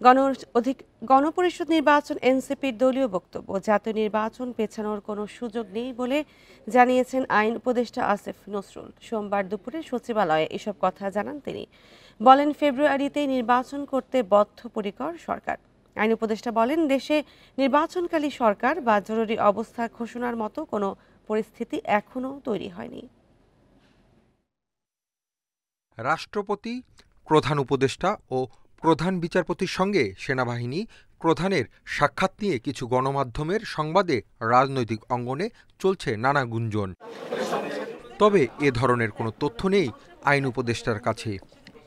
গণ অধিক গণপরিষদ নির্বাচন এনসিপির দলীয় বক্তব্য, জাতীয় নির্বাচন পেছানোর কোনো সুযোগ নেই বলে জানিয়েছেন আইন উপদেষ্টা আসিফ নজরুল। সোমবার দুপুরে সচিবালয়ে এসব কথা জানান তিনি। বলেন, ফেব্রুয়ারিতেই নির্বাচন করতে বদ্ধপরিকর সরকার। আইন উপদেষ্টা বলেন, দেশে নির্বাচনকালী সরকার বা জরুরি অবস্থা ঘোষণার মতো কোনো পরিস্থিতি এখনও তৈরি হয়নি। রাষ্ট্রপতি, প্রধান উপদেষ্টা ও প্রধান বিচারপতির সঙ্গে সেনাবাহিনী প্রধানের সাক্ষাৎ নিয়ে কিছু গণমাধ্যমের সংবাদে রাজনৈতিক অঙ্গনে চলছে নানা গুঞ্জন। তবে এ ধরনের কোনো তথ্য নেই আইন উপদেষ্টার কাছে।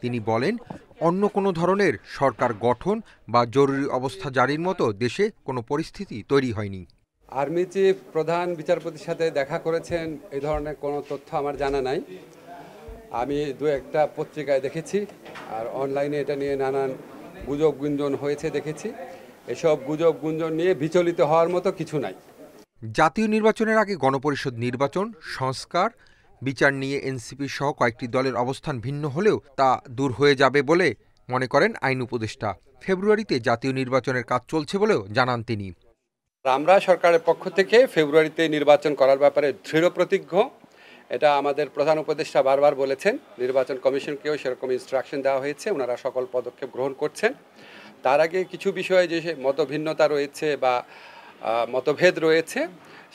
তিনি বলেন, অন্য কোনো ধরনের সরকার গঠন বা জরুরি অবস্থা জারির মতো দেশে কোনো পরিস্থিতি তৈরি হয়নি। আর্মি চিফ প্রধান বিচারপতির সাথে দেখা করেছেন, এই ধরনের কোনো তথ্য আমার জানা নাই। আমি দু একটা পত্রিকায় দেখেছি, আর অনলাইনে এটা নিয়ে নানান গুজব গুঞ্জন হয়েছে দেখেছি। এসব গুজব গুঞ্জন নিয়ে বিচলিত হওয়ার মতো কিছু নাই। জাতীয় নির্বাচনের আগে গণপরিষদ নির্বাচন সংস্কার বিচার নিয়ে এনসিপি সহ কয়েকটি দলের অবস্থান ভিন্ন হলেও তা দূর হয়ে যাবে বলে মনে করেন আইন উপদেষ্টা। ফেব্রুয়ারিতে জাতীয় নির্বাচনের কাজ চলছে বলেও জানান তিনি। আমরা সরকারের পক্ষ থেকে ফেব্রুয়ারিতে নির্বাচন করার ব্যাপারে দৃঢ় প্রতিজ্ঞ। এটা আমাদের প্রধান উপদেষ্টা বারবার বলেছেন। নির্বাচন কমিশনকেও সেরকম ইনস্ট্রাকশন দেওয়া হয়েছে, ওনারা সকল পদক্ষেপ গ্রহণ করছেন। তার আগে কিছু বিষয়ে যে মতভিন্নতা রয়েছে বা মতভেদ রয়েছে,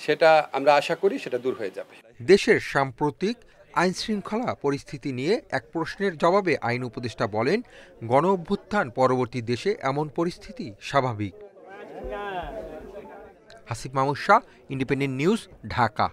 সেটা আমরা আশা করি সেটা দূর হয়ে যাবে। দেশের সাম্প্রতিক আইন শৃঙ্খলা পরিস্থিতি নিয়ে এক প্রশ্নের জবাবে আইন উপদেষ্টা বলেন, গণ অভ্যুত্থান পরবর্তী দেশে এমন পরিস্থিতি স্বাভাবিক। Hasib Mahmud Shah, independent News, Dhaka.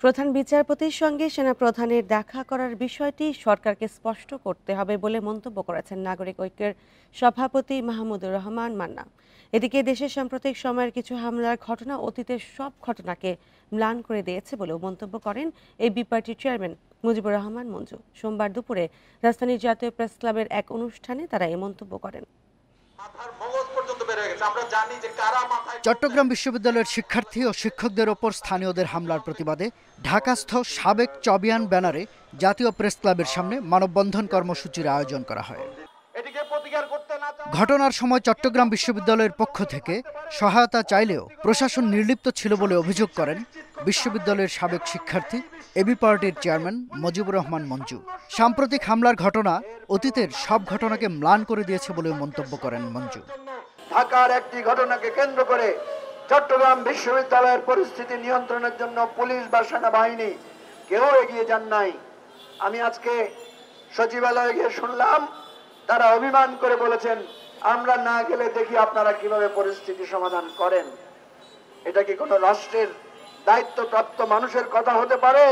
প্রধান বিচারপতির সঙ্গে সেনাপ্রধানের দেখা করার বিষয়টি সরকারকে স্পষ্ট করতে হবে বলে মন্তব্য করেছেন নাগরিক ঐক্যের সভাপতি মাহমুদুর রহমান মান্না। এদিকে দেশের সাম্প্রতিক সময়ের কিছু হামলার ঘটনা অতীতের সব ঘটনাকে ম্লান করে দিয়েছে বলেও মন্তব্য করেন এবি পার্টির চেয়ারম্যান মুজিবুর রহমান মঞ্জু। সোমবার দুপুরে রাজধানীর জাতীয় প্রেস ক্লাবের এক অনুষ্ঠানে তারা এই মন্তব্য করেন। চট্টগ্রাম বিশ্ববিদ্যালয়ের শিক্ষার্থী ও শিক্ষকদের ওপর স্থানীয়দের হামলার প্রতিবাদে ঢাকাস্থ সাবেক চবিয়ান ব্যানারে জাতীয় প্রেস ক্লাবের সামনে মানববন্ধন কর্মসূচির আয়োজন করা হয়। ঘটনার সময় চট্টগ্রাম বিশ্ববিদ্যালয়ের পক্ষ থেকে সহায়তা চাইলেও প্রশাসন নির্লিপ্ত ছিল বলে অভিযোগ করেন বিশ্ববিদ্যালয়ের সাবেক শিক্ষার্থী এবি পার্টির চেয়ারম্যান মুজিবুর রহমান মঞ্জু। সাম্প্রতিক হামলার ঘটনা অতীতের সব ঘটনাকে ম্লান করে দিয়েছে বলে মন্তব্য করেন মঞ্জু। ঢাকার একটি ঘটনাকে কেন্দ্র করে চট্টগ্রাম বিশ্ববিদ্যালয়ের পরিস্থিতি নিয়ন্ত্রণের জন্য পুলিশ বা সেনাবাহিনী কেউ এগিয়ে যান নাই। আমি আজকে সচিবালয়ে গিয়ে শুনলাম তারা অভিমান করে বলেছেন, আমরা না গেলে দেখি আপনারা কিভাবে পরিস্থিতি সমাধান করেন। এটা কি কোনো রাষ্ট্রের দায়িত্বপ্রাপ্ত মানুষের কথা হতে পারে?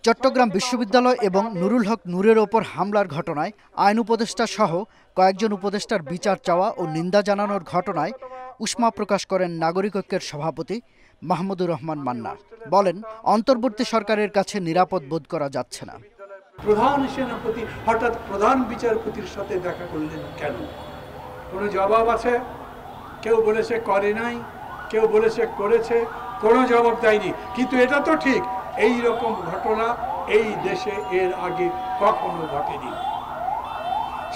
চট্টগ্রাম বিশ্ববিদ্যালয় এবং নুরুল হক নূরের ওপর হামলার ঘটনায় আইন উপদেষ্টা সহ কয়েকজন উপদেষ্টার বিচার চাওয়া ও নিন্দা জানানোর ঘটনায় উষ্মা প্রকাশ করেন নাগরিক ঐক্যের সভাপতি মাহমুদুর রহমান মান্না। বলেন, অন্তর্বর্তী সরকারের কাছে নিরাপদ বোধ করা যাচ্ছে না। প্রধান সেনাপতি হঠাৎ প্রধান বিচারপতির সাথে দেখা করলেন কেন? কোনো জবাব আছে? কেউ বলেছে করে নাই, কেউ বলেছে করেছে, কোনো জবাব দেয়নি। কিন্তু এটা তো ঠিক, এই রকম ঘটনা এই দেশে এর আগে কখনো ঘটেনি।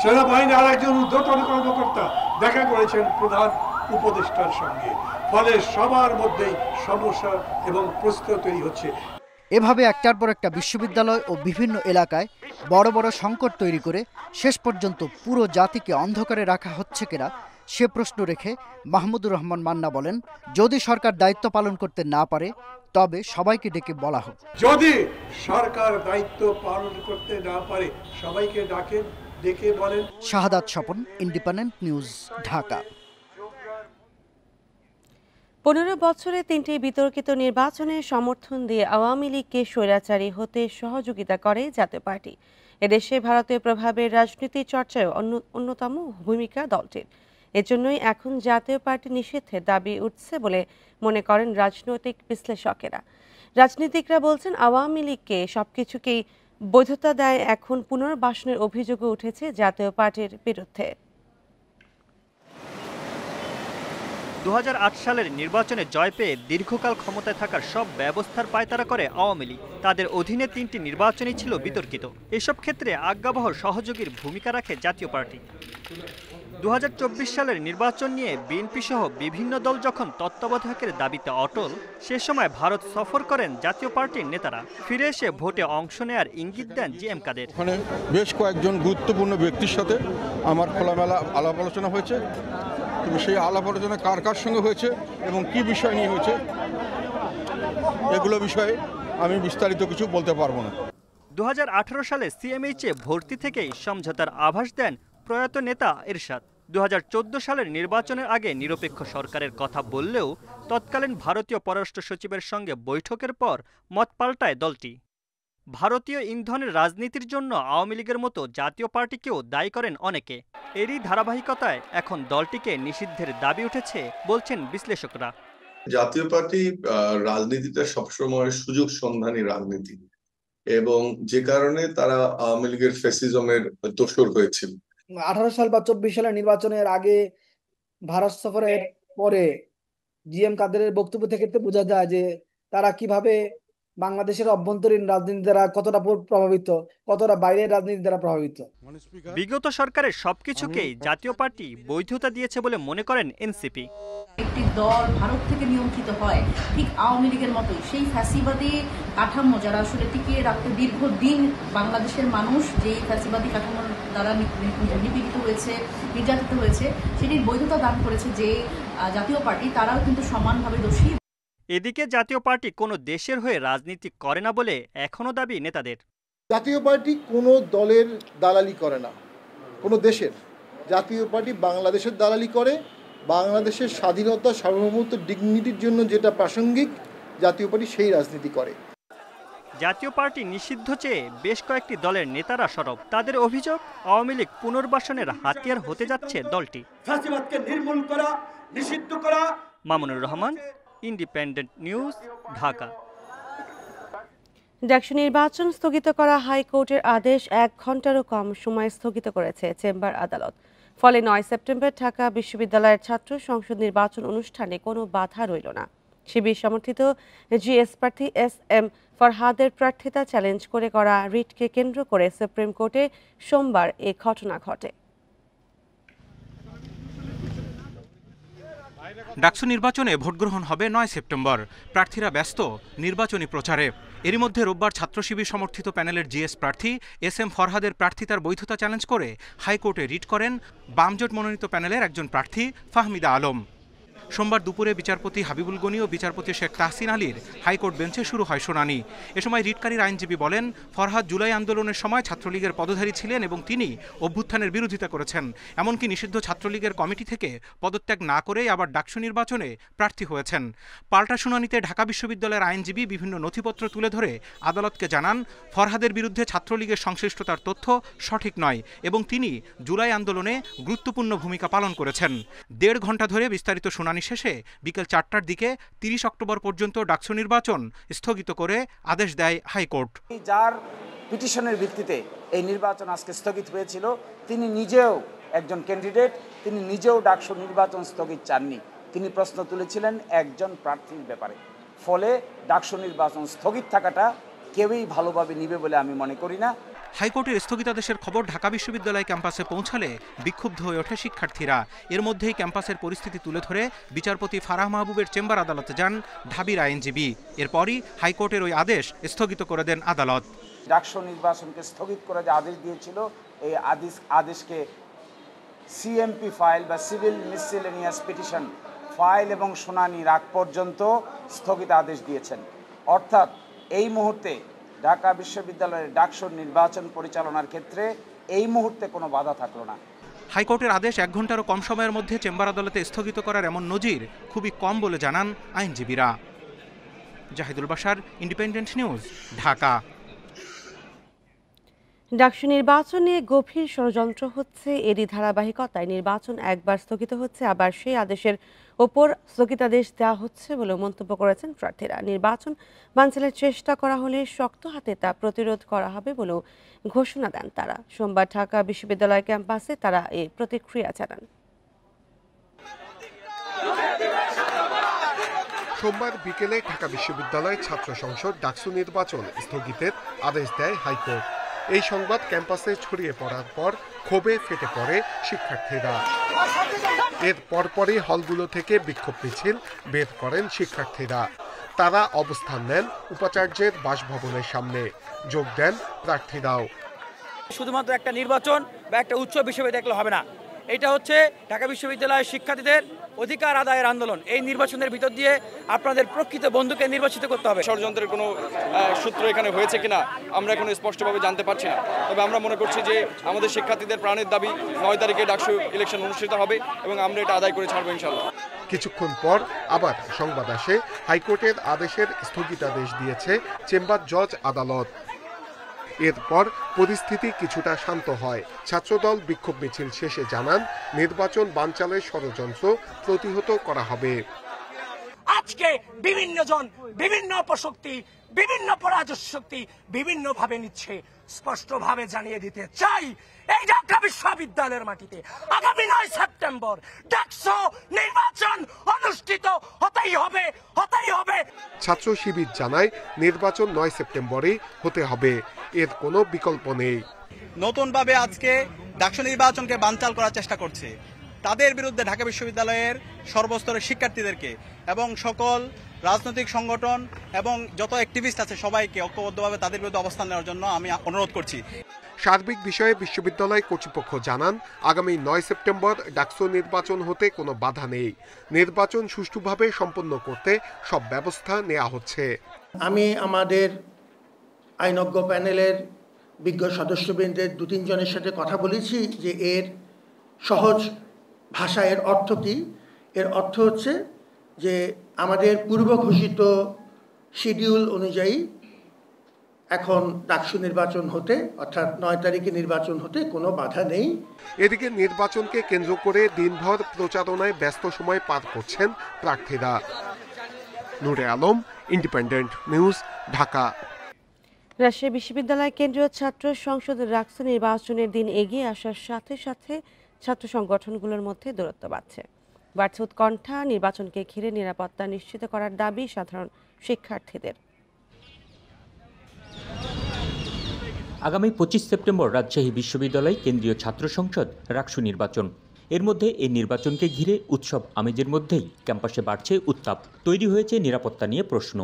সেনাবাহিনীর আরেকজন ঊর্ধ্বতন কর্মকর্তা দেখা করেছেন প্রধান উপদেষ্টার সঙ্গে, ফলে সবার মধ্যেই সমস্যা এবং প্রশ্ন তৈরি হচ্ছে। এভাবে একটার পর একটা বিশ্ববিদ্যালয় ও বিভিন্ন এলাকায় বড় বড় সংকট তৈরি করে শেষ পর্যন্ত পুরো জাতিকে অন্ধকারে রাখা হচ্ছে কিনা সে প্রশ্ন রেখে মাহমুদুর রহমান মান্না বলেন, যদি সরকার দায়িত্ব পালন করতে না পারে তবে সবাইকে ডেকে বলা হোক। যদি সরকার দায়িত্ব পালন করতে না পারে সবাইকে ডেকে বলেন। শাহাদাত স্বপন, ইন্ডিপেন্ডেন্ট নিউজ, ঢাকা। 15 বছরে 3টি বিতর্কিত নির্বাচনে সমর্থন দিয়ে আওয়ামী লীগকে স্বৈরাচারী হতে সহযোগিতা করে জাতীয় পার্টি। এদেশে ভারতীয় প্রভাবের রাজনীতি চর্চায় অন্যতম ভূমিকা দলটির। এজন্যই এখন জাতীয় পার্টি নিষিদ্ধের দাবি উঠছে বলে মনে করেন রাজনৈতিক বিশ্লেষকেরা। রাজনীতিকরা বলছেন, আওয়ামী লীগকে সবকিছুকেই বৈধতা দেয় এখন পুনর্বাসনের অভিযোগও উঠেছে জাতীয় পার্টির বিরুদ্ধে। 2008 সালের নির্বাচনে জয় পেয়ে দীর্ঘকাল ক্ষমতায় থাকার সব ব্যবস্থার পায়তারা করে আওয়ামী লীগ। তাদের অধীনে 3টি নির্বাচনই ছিল বিতর্কিত। এসব ক্ষেত্রে আজ্ঞাবহ সহযোগীর ভূমিকা রাখে জাতীয় পার্টি। 2024 সালের নির্বাচন নিয়ে বিএনপি সহ বিভিন্ন দল যখন তত্ত্বাবধায়কের দাবিতে অটল, সে সময় ভারত সফর করেন জাতীয় পার্টির নেতারা। ফিরে এসে ভোটে অংশ নেয়ার ইঙ্গিত দেন জিএম কাদের। ওখানে বেশ কয়েকজন গুরুত্বপূর্ণ ব্যক্তির সাথে আমার খোলামেলা আলাপ আলোচনা হয়েছে। তবে সেই আলাপ আলোচনা কার কার সঙ্গে হয়েছে এবং কি বিষয় নিয়ে হয়েছে এগুলো বিষয়ে আমি বিস্তারিত কিছু বলতে পারবো না। 2018 সালে সিএমএইচে ভর্তি থেকেই সমঝোতার আভাস দেন প্রয়াত নেতা এরশাদ। 2014 সালের নির্বাচনের আগে নিরপেক্ষ সরকারের কথা বললেও তৎকালীন ভারতীয় পররাষ্ট্র সচিবের সঙ্গে বৈঠকের পর মত পাল্টায় দলটি। ভারতীয় ইন্ধনের রাজনীতির জন্য আওয়ামী লীগের মতো জাতীয় পার্টিকেও দায়ী করেন অনেকে। এরই ধারাবাহিকতায় এখন দলটিকে নিষিদ্ধের দাবি উঠেছে বলছেন বিশ্লেষকরা। জাতীয় পার্টি রাজনীতিটা সবসময় সুযোগ সন্ধানী রাজনীতি, এবং যে কারণে তারা আওয়ামী লীগের ফ্যাসিজমের দোসর হয়েছিল। 18 সাল বা 24 সালের নির্বাচনের আগে ভারত সফরের পরে জিএম কাদেরের বক্তব্য থেকে বোঝা যায় যে তারা কিভাবে বাংলাদেশের অভ্যন্তরীণ রাজনীতি দ্বারা কতটা প্রভাবিত, কতটা বাইরের রাজনীতি দ্বারা প্রভাবিত। বিগত সরকারের সবকিছুকেই জাতীয় পার্টি বৈধতা দিয়েছে বলে মনে করেন এনসিপি। একটি দল ভারত থেকে নিয়ন্ত্রিত হয় ঠিক আওয়ামী লীগের মতোই, সেই ফ্যাসিবাদী কাঠামো যারা আসলে টিকিয়ে রাখতে দীর্ঘদিন বাংলাদেশের মানুষ যেই ফ্যাসিবাদী কাঠামোর দ্বারা নিপীড়িত হয়েছে, নির্যাতিত হয়েছে, সেটির বৈধতা দান করেছে যে জাতীয় পার্টি, তারাও কিন্তু সমানভাবে দোষী। এদিকে জাতীয় পার্টি কোনো দেশের হয়ে রাজনীতি করে না বলে এখনো দাবি নেতাদের। জাতীয় পার্টি কোনো দলের দালালি করে না, কোনো দেশের। জাতীয় পার্টি বাংলাদেশের দালালি করে, বাংলাদেশের স্বাধীনতা, সার্বভৌমত্ব, ডিগনিটির জন্য যেটা প্রাসঙ্গিক, জাতীয় পার্টি সেই রাজনীতি করে। জাতীয় পার্টি নিষিদ্ধ চেয়ে বেশ কয়েকটি দলের নেতারা সরব। তাদের অভিযোগ, আওয়ামী লীগ পুনর্বাসনের হাতিয়ার হতে যাচ্ছে দলটি। ফ্যাসিবাদকে নির্মূল করা, নিষিদ্ধ করা। Mamunur Rahman, Independent News, Dhaka. ডাকসু নির্বাচন স্থগিত করা হাইকোর্টের আদেশ 1 ঘন্টারও কম সময় স্থগিত করেছে চেম্বার আদালত। ফলে 9 সেপ্টেম্বর ঢাকা বিশ্ববিদ্যালয়ের ছাত্র সংসদ নির্বাচন অনুষ্ঠানে কোনো বাধা রইল না। শিবির সমর্থিত জিএস প্রার্থী SM ফরহাদের প্রার্থিতা চ্যালেঞ্জ করে করা রিটকে কেন্দ্র করে সুপ্রিম কোর্টে সোমবার এ ঘটনা ঘটে। ডাকসু নির্বাচনে ভোটগ্রহণ হবে 9 সেপ্টেম্বর। প্রার্থীরা ব্যস্ত নির্বাচনী প্রচারে। এরই মধ্যে রোববার ছাত্র শিবির সমর্থিত প্যানেলের জিএস প্রার্থী SM ফরহাদের প্রার্থিতার বৈধতা চ্যালেঞ্জ করে হাইকোর্টে রিট করেন বামজোট মনোনীত প্যানেলের একজন প্রার্থী ফাহমিদা আলম। সোমবার দুপুরে বিচারপতি হাবিবুল গনি ও বিচারপতি শেখ তাহসিন আলীর হাইকোর্ট বেঞ্চে শুরু হয় শুনানি। এ সময় রিটকারীর আইনজীবী বলেন, ফরহাদ জুলাই আন্দোলনের সময় ছাত্রলীগের পদধারী ছিলেন এবং তিনি অভ্যুত্থানের বিরোধিতা করেছেন। এমনকি নিষিদ্ধ ছাত্রলীগের কমিটি থেকে পদত্যাগ না করেই আবার ডাকসু নির্বাচনে প্রার্থী হয়েছেন। পাল্টা শুনানিতে ঢাকা বিশ্ববিদ্যালয়ের আইনজীবী বিভিন্ন নথিপত্র তুলে ধরে আদালতকে জানান, ফরহাদের বিরুদ্ধে ছাত্রলীগের সংশ্লিষ্টতার তথ্য সঠিক নয় এবং তিনি জুলাই আন্দোলনে গুরুত্বপূর্ণ ভূমিকা পালন করেছেন। 1.5 ঘন্টা ধরে বিস্তারিত শুনানি শেষে বিকেল 4টার দিকে 30 অক্টোবর পর্যন্ত ডাকসু নির্বাচন স্থগিত করে আদেশ দেয় হাইকোর্ট। যার পিটিশনের ভিত্তিতে এই নির্বাচন আজকে স্থগিত হয়েছিল, তিনি নিজেও একজন ক্যান্ডিডেট, তিনি নিজেও ডাকসু নির্বাচন স্থগিত চাননি। তিনি প্রশ্ন তুলেছিলেন একজন প্রার্থীর ব্যাপারে। ফলে ডাকসু নির্বাচন স্থগিত থাকাটা কেউই ভালোভাবে নিবে বলে আমি মনে করি না। হাইকোর্টের স্থগিতাদেশের খবর ঢাকা বিশ্ববিদ্যালয় ক্যাম্পাসে পৌঁছালে বিক্ষুব্ধ হয়ে ওঠে শিক্ষার্থীরা। এর মধ্যেই ক্যাম্পাসের পরিস্থিতি তুলে ধরে বিচারপতি ফারাহ মাহবুবের চেম্বার আদালতে যান ঢাবির আইনজীবী। এরপরই হাইকোর্টের ওই আদেশ স্থগিত করে দেন আদালত। ডাকসু নির্বাচনকে স্থগিত করে যে আদেশ দিয়েছিল, এই আদেশকে সিএমপি ফাইল বা সিভিল মিসসেলেনিয়াস পিটিশন ফাইল এবং শুনানির আগ পর্যন্ত স্থগিত আদেশ দিয়েছেন। অর্থাৎ এই মুহূর্তে ঢাকা বিশ্ববিদ্যালয়ের ডাকসু নির্বাচন পরিচালনার ক্ষেত্রে এই মুহূর্তে কোনো বাধা থাকলো না। হাইকোর্টের আদেশ 1 ঘন্টারও কম সময়ের মধ্যে চেম্বার আদালতে স্থগিত করার এমন নজির খুবই কম বলে জানান আইনজীবীরা। Zahidul Bashar, Independent News, Dhaka. ডাকসু নির্বাচন নিয়ে গভীর ষড়যন্ত্র হচ্ছে। এরই ধারাবাহিকতায় নির্বাচন একবার স্থগিত হচ্ছে, আবার সেই আদেশের ওপর স্থগিতাদেশ দেওয়া হচ্ছে বলে মন্তব্য করেছেন প্রার্থীরা। নির্বাচন বানচালের চেষ্টা করা হলে শক্ত হাতে তা প্রতিরোধ করা হবে বলেও ঘোষণা দেন তারা। সোমবার ঢাকা বিশ্ববিদ্যালয় ক্যাম্পাসে তারা এই প্রতিক্রিয়া জানান। সোমবার বিকেলে ঢাকা বিশ্ববিদ্যালয় ছাত্র সংসদ ডাকসু নির্বাচন স্থগিতের আদেশ দেয় হাইকোর্ট। এই সংবাদ ক্যাম্পাসে ছড়িয়ে পড়ার পর ক্ষোভে ফেটে পড়ে শিক্ষার্থীরা। এর পরপরই হলগুলো থেকে বিক্ষোভ মিছিল বের করেন শিক্ষার্থীরা। তারা অবস্থান নেন উপাচার্যের বাসভবনের সামনে, যোগ দেন প্রার্থীরাও। শুধুমাত্র একটা নির্বাচন বা একটা উচ্চ বিশ্ববিদ্যালয় দেখলে হবে না, এটা হচ্ছে ঢাকা বিশ্ববিদ্যালয়ের শিক্ষার্থীদের অধিকার আদায়ের আন্দোলন। এই নির্বাচনের ভিতর দিয়ে আপনাদের প্রকৃত বন্ধুকে নির্বাচিত করতে হবে। ষড়যন্ত্রের কোনো সূত্র এখানে হয়েছে কিনা আমরা এখনো স্পষ্টভাবে জানতে পারছি না, তবে আমরা মনে করছি যে আমাদের শিক্ষার্থীদের প্রাণের দাবি 9 তারিখে ডাকসু ইলেকশন অনুষ্ঠিত হবে এবং আমরা এটা আদায় করে ছাড়বো ইনশাআল্লাহ। কিছুক্ষণ পর আবার সংবাদ আসে হাইকোর্টের আদেশের স্থগিতাদেশ দিয়েছে চেম্বার জজ আদালত। এরপর পরিস্থিতি কিছুটা শান্ত হয়। ছাত্রদল বিক্ষোভ মিছিল শেষে জানান নির্বাচন বানচালের ষড়যন্ত্র প্রতিহত করা হবে। আজকে বিভিন্ন জন, বিভিন্ন অপশক্তি, বিভিন্ন পরাজয় শক্তি বিভিন্ন ভাবে নিচ্ছে। স্পষ্টভাবে জানিয়ে দিতে চাই, এই ঢাকা বিশ্ববিদ্যালয়ের মাটিতে আগামী 9 সেপ্টেম্বর ডাকসু নির্বাচন অনুষ্ঠিত হতেই হবে, হতেই হবে। ছাত্র শিবির জানায় নির্বাচন 9 সেপ্টেম্বরেই হতে হবে, এর কোনো বিকল্প নেই। নতুনভাবে আজকে ডাকসু নির্বাচনকে বানচাল করার চেষ্টা করছে। তাদের বিরুদ্ধে ঢাকা বিশ্ববিদ্যালয়ের সর্বস্তরের শিক্ষার্থীদেরকে এবং সকল রাজনৈতিক সংগঠন এবং যত অ্যাক্টিভিস্ট আছে সবাইকে ঐক্যবদ্ধভাবে তাদের বিরুদ্ধে অবস্থান নেওয়ার জন্য আমি অনুরোধ করছি। সার্বিক বিষয়ে বিশ্ববিদ্যালয় কর্তৃপক্ষ জানান আগামী 9 সেপ্টেম্বর ডাকসু নির্বাচন হতে কোনো বাধা নেই। নির্বাচন সুষ্ঠুভাবে সম্পন্ন করতে সব ব্যবস্থা নেওয়া হচ্ছে। আমি আমাদের আইনজ্ঞ প্যানেলের বিজ্ঞ সদস্যবৃন্দের 2-3 জনের সাথে কথা বলেছি যে এর সহজ ভাষা এর অর্থ কি। এর অর্থ হচ্ছে যে আমাদের পূর্ব ঘোষিত শিডিউল অনুযায়ী এখন ডাকসু নির্বাচন হতে, অর্থাৎ 9 তারিখে নির্বাচন হতে কোনো বাধা নেই। এদিকে নির্বাচনকে কেন্দ্র করে দিনভর প্রচারণায় ব্যস্ত সময় পার করছেন প্রার্থীরা। নূরে আলম, ইন্ডিপেন্ডেন্ট নিউজ, ঢাকা। রাজশাহী বিশ্ববিদ্যালয় কেন্দ্রীয় ছাত্র সংসদ ডাকসু নির্বাচনের দিন এগিয়ে আসার সাথে সাথে ছাত্র সংগঠনগুলোর মধ্যে দূরত্ব বাড়ছে। উৎকণ্ঠা, নির্বাচনকে ঘিরে নিরাপত্তা নিশ্চিত করার দাবি সাধারণ শিক্ষার্থীদের। আগামী 25 সেপ্টেম্বর রাজশাহী বিশ্ববিদ্যালয় কেন্দ্রীয় ছাত্র সংসদ ডাকসু নির্বাচন। এর মধ্যে এই নির্বাচনকে ঘিরে উৎসব আমেজের মধ্যেই ক্যাম্পাসে বাড়ছে উত্তাপ। তৈরি হয়েছে নিরাপত্তা নিয়ে প্রশ্ন।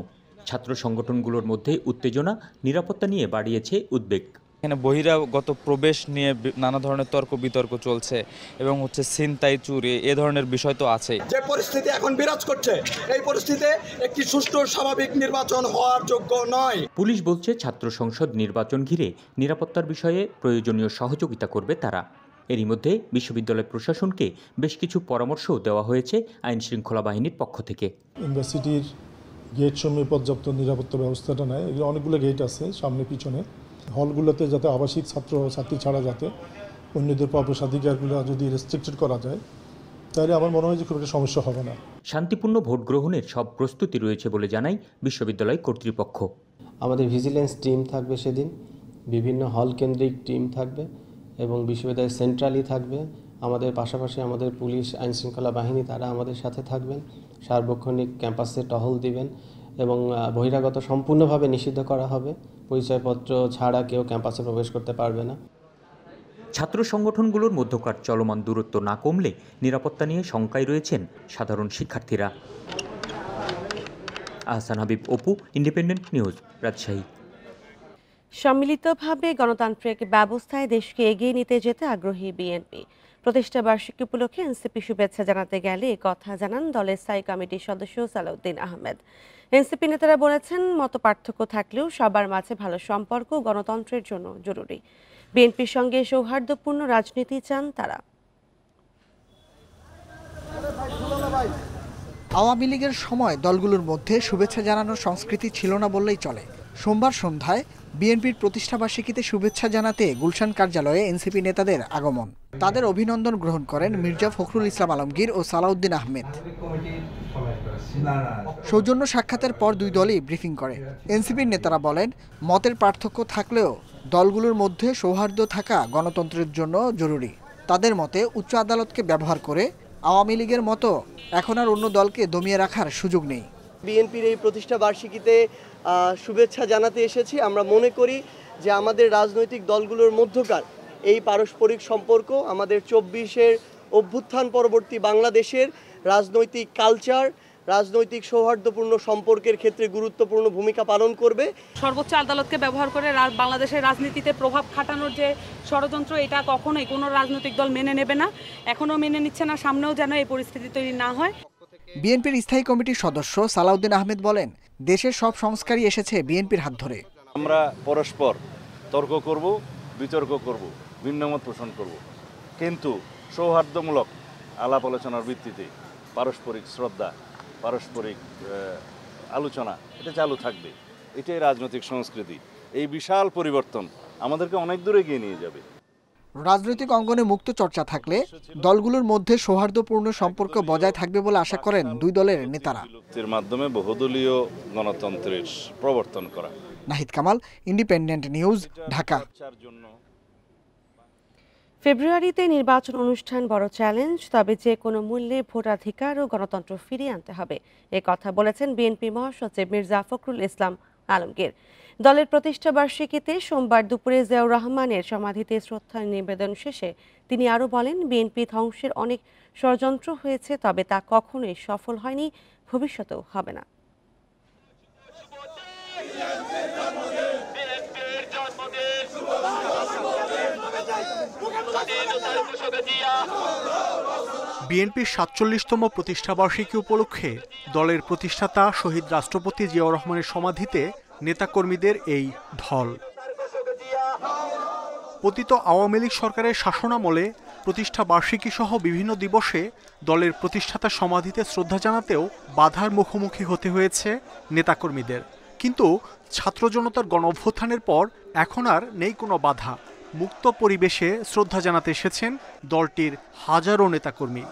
ছাত্র সংগঠনগুলোর মধ্যে উত্তেজনা, নিরাপত্তা নিয়ে বাড়িয়েছে উদ্বেগ। এখানে বহিরাগত প্রবেশ নিয়ে নানা ধরনের তর্ক বিতর্ক চলছে এবং ছিনতাই, চুরি এ ধরনের বিষয় তো আছে। যে পরিস্থিতি এখন বিরাজ করছে, এই পরিস্থিতিতে একটি সুষ্ঠু স্বাভাবিক নির্বাচন হওয়ার যোগ্য নয়। পুলিশ বলছে ছাত্র সংসদ নির্বাচন ঘিরে নিরাপত্তার বিষয়ে প্রয়োজনীয় সহযোগিতা করবে তারা। এরই মধ্যে বিশ্ববিদ্যালয় প্রশাসনকে বেশ কিছু পরামর্শও দেওয়া হয়েছে আইন শৃঙ্খলা বাহিনীর পক্ষ থেকে। ইউনিভার্সিটির গেট সমূহে পর্যাপ্ত নিরাপত্তা ব্যবস্থাটা নেয়। এগুলো অনেকগুলো গেট আছে সামনে পিছনে। হলগুলোতে যাতে আবাসিক ছাত্রছাত্রী ছাড়া যাতে অন্যদের প্রবেশাধিকারগুলো যদি রেস্ট্রিক্টেড করা যায়, তাহলে আমার মনে হয় যে খুব একটা সমস্যা হবে না। শান্তিপূর্ণ ভোট গ্রহণের সব প্রস্তুতি রয়েছে বলে জানায় বিশ্ববিদ্যালয় কর্তৃপক্ষ। আমাদের ভিজিলেন্স টিম থাকবে সেদিন, বিভিন্ন হল কেন্দ্রিক টিম থাকবে এবং বিশ্ববিদ্যালয় সেন্ট্রালি থাকবে। আমাদের পাশাপাশি আমাদের পুলিশ, আইন শৃঙ্খলা বাহিনী তারা আমাদের সাথে থাকবেন, সার্বক্ষণিক ক্যাম্পাসে টহল দিবেন এবং বহিরাগত সম্পূর্ণভাবে নিষিদ্ধ করা হবে। পরিচয়পত্র ছাড়া কেউ ক্যাম্পাসে প্রবেশ করতে পারবে না। ছাত্র সংগঠনগুলোর মধ্যকার চলমান দূরত্ব না কমলে নিরাপত্তা নিয়ে শঙ্কায় রয়েছেন সাধারণ শিক্ষার্থীরা। Ahsan Habib, Apu, independent news, Rajshahi. সম্মিলিতভাবে গণতান্ত্রিক ব্যবস্থায় দেশকে এগিয়ে নিতে যেতে আগ্রহী বিএনপি। প্রতিষ্ঠা বার্ষিকী উপলক্ষে এনসিপি শুভেচ্ছা জানাতে গেলে কথা জানান দলের স্থায়ী কমিটির সদস্য সালাউদ্দিন আহমেদ। এনসিপি নেতারা বলেছেন মতপার্থক্য থাকলেও সবার মাঝে ভালো সম্পর্ক গণতন্ত্রের জন্য জরুরি। বিএনপির সঙ্গে সৌহার্দ্যপূর্ণ রাজনীতি চান তারা। আওয়ামী লীগের সময় দলগুলোর মধ্যে শুভেচ্ছা জানানোর সংস্কৃতি ছিল না বললেই চলে। সোমবার সন্ধ্যায় বিএনপির প্রতিষ্ঠাবার্ষিকীতে শুভেচ্ছা জানাতে গুলশান কার্যালয়ে এনসিপি নেতাদের আগমন। তাদের অভিনন্দন গ্রহণ করেন মির্জা ফখরুল ইসলাম আলমগীর ও সালাউদ্দিন আহমেদ। সৌজন্য সাক্ষাতের পর দুই দলই ব্রিফিং করে। এনসিপির নেতারা বলেন মতের পার্থক্য থাকলেও দলগুলোর মধ্যে সৌহার্দ্য থাকা গণতন্ত্রের জন্য জরুরি। তাদের মতে উচ্চ আদালতকে ব্যবহার করে আওয়ামী লীগের মতো এখন আর অন্য দলকে দমিয়ে রাখার সুযোগ নেই। বিএনপির এই প্রতিষ্ঠা বার্ষিকীতে শুভেচ্ছা জানাতে এসেছি। আমরা মনে করি যে আমাদের রাজনৈতিক দলগুলোর মধ্যকার এই পারস্পরিক সম্পর্ক আমাদের 24-এর অভ্যুত্থান পরবর্তী বাংলাদেশের রাজনৈতিক কালচার, রাজনৈতিক সৌহার্দ্যপূর্ণ সম্পর্কের ক্ষেত্রে গুরুত্বপূর্ণ ভূমিকা পালন করবে। সর্বোচ্চ আদালতকে ব্যবহার করে বাংলাদেশের রাজনীতিতে প্রভাব খাটানোর যে ষড়যন্ত্র, এটা কখনোই কোনো রাজনৈতিক দল মেনে নেবে না, এখনও মেনে নিচ্ছে না, সামনেও যেন এই পরিস্থিতি তৈরি না হয়। বিএনপির স্থায়ী কমিটির সদস্য সালাউদ্দিন আহমেদ বলেন, দেশের সব সংস্কারই এসেছে বিএনপির হাত ধরে। আমরা পরস্পর তর্ক করব, বিতর্ক করব, ভিন্নমত পোষণ করব, কিন্তু সৌহার্দ্যমূলক আলাপ আলোচনার ভিত্তিতে পারস্পরিক শ্রদ্ধা, পারস্পরিক আলোচনা এটা চালু থাকবে। এটাই রাজনৈতিক সংস্কৃতি। এই বিশাল পরিবর্তন আমাদেরকে অনেক দূরে এগিয়ে নিয়ে যাবে। রাজনৈতিক অঙ্গনে মুক্ত চর্চা থাকলে দলগুলোর মধ্যে সৌহার্দ্যপূর্ণ সম্পর্ক বজায় থাকবে বলে আশা করেন দুই দলের নেতারা। এর মাধ্যমে বহুদলীয় গণতন্ত্রের প্রবর্তন করা। Nahid Kamal, independent News, Dhaka. ফেব্রুয়ারিতে নির্বাচন অনুষ্ঠান বড় চ্যালেঞ্জ, তবে যে কোনো মূল্যে ভোটাধিকার ও গণতন্ত্র ফিরিয়ে আনতে হবে, এ কথা বলেছেন বিএনপি মহাসচিব মির্জা ফখরুল ইসলাম আলমগীর। দলের প্রতিষ্ঠা বার্ষিকীতে সোমবার দুপুরে জিয়াউর রহমানের সমাধিতে শ্রদ্ধা নিবেদন শেষে তিনি আরও বলেন, বিএনপি ধ্বংসের অনেক ষড়যন্ত্র হয়েছে, তবে তা কখনোই সফল হয়নি, ভবিষ্যতেও হবে না। বিএনপির ৪৭তম প্রতিষ্ঠাবার্ষিকী উপলক্ষে দলের প্রতিষ্ঠাতা শহীদ রাষ্ট্রপতি জিয়াউর রহমানের সমাধিতে নেতাকর্মীদের এই ঢল। পতিত আওয়ামী লীগ সরকারের শাসনামলে প্রতিষ্ঠা বার্ষিকী সহ বিভিন্ন দিবসে দলের প্রতিষ্ঠাতা সমাধিতে শ্রদ্ধা জানাতেও বাধার মুখোমুখি হতে হয়েছে নেতাকর্মীদের। কিন্তু ছাত্র জনতার গণ অভ্যুত্থানের পর এখন আর নেই কোনো বাধা। মুক্ত পরিবেশে শ্রদ্ধা জানাতে এসেছেন দলটির হাজারো নেতাকর্মী।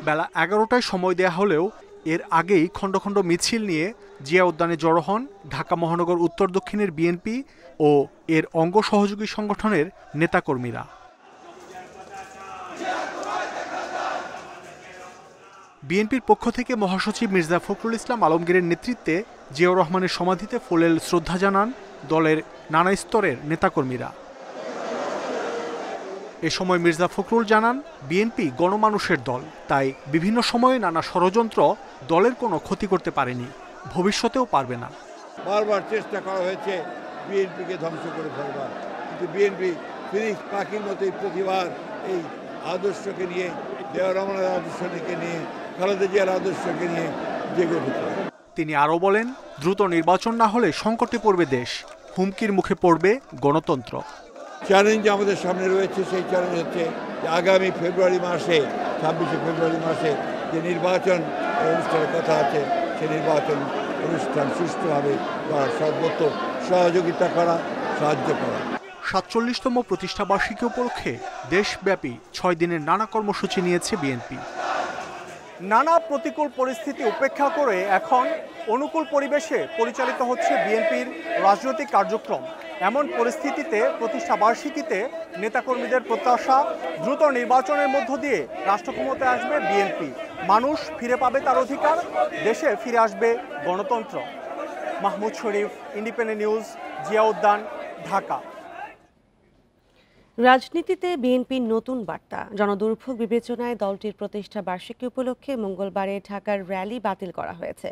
বেলা ১১টায় সময় দেয়া হলেও এর আগেই খণ্ড খণ্ড মিছিল নিয়ে জিয়া উদ্যানে জড়ো হন ঢাকা মহানগর উত্তর দক্ষিণের বিএনপি ও এর অঙ্গ সহযোগী সংগঠনের নেতাকর্মীরা। বিএনপির পক্ষ থেকে মহাসচিব মির্জা ফখরুল ইসলাম আলমগীরের নেতৃত্বে জিয়াউর রহমানের সমাধিতে ফুলেল শ্রদ্ধা জানান দলের নানা স্তরের নেতাকর্মীরা। এ সময় মির্জা ফখরুল জানান, বিএনপি গণমানুষের দল, তাই বিভিন্ন সময়ে নানা ষড়যন্ত্র দলের কোনো ক্ষতি করতে পারেনি, ভবিষ্যতেও পারবে না। বারবার চেষ্টা করা হয়েছে বিএনপিকে ধ্বংস করে ফেলবার, কিন্তু বিএনপি ফিনিক্স পাখির মতোই প্রতিবার এই আদর্শকে নিয়ে, জিয়াউর রহমানের আদর্শকে নিয়ে, খালেদা জিয়ার আদর্শকে নিয়ে জেগে উঠেছে। তিনি আরও বলেন, দ্রুত নির্বাচন না হলে সংকটে পড়বে দেশ, হুমকির মুখে পড়বে গণতন্ত্র। চ্যালেঞ্জ আমাদের সামনে রয়েছে, সেই চ্যালেঞ্জ হচ্ছে যে আগামী ফেব্রুয়ারি মাসে, ২৬শে ফেব্রুয়ারি মাসে যে নির্বাচন অনুষ্ঠানের কথা আছে, সেই নির্বাচন অনুষ্ঠান সুষ্ঠুভাবে করার সর্বোচ্চ সহযোগিতা করা, সাহায্য করা। ৪৭তম প্রতিষ্ঠাবার্ষিকী উপলক্ষে দেশব্যাপী ৬ দিনের নানা কর্মসূচি নিয়েছে বিএনপি। নানা প্রতিকূল পরিস্থিতি উপেক্ষা করে এখন অনুকূল পরিবেশে পরিচালিত হচ্ছে বিএনপির রাজনৈতিক কার্যক্রম। এমন পরিস্থিতিতে প্রতিষ্ঠা বার্ষিকীতে নেতাকর্মীদের প্রত্যাশা, দ্রুত নির্বাচনের মধ্য দিয়ে রাষ্ট্রক্ষমতায় আসবে বিএনপি, মানুষ ফিরে পাবে তার অধিকার, দেশে ফিরে আসবে গণতন্ত্র। মাহমুদ শরীফ, ইন্ডিপেন্ডেন্ট নিউজ, জিয়া উদ্যান, ঢাকা। রাজনীতিতে বিএনপির নতুন বার্তা। জনদুর্ভোগ বিবেচনায় দলটির প্রতিষ্ঠা বার্ষিকী উপলক্ষে মঙ্গলবারে ঢাকার র্যালি বাতিল করা হয়েছে।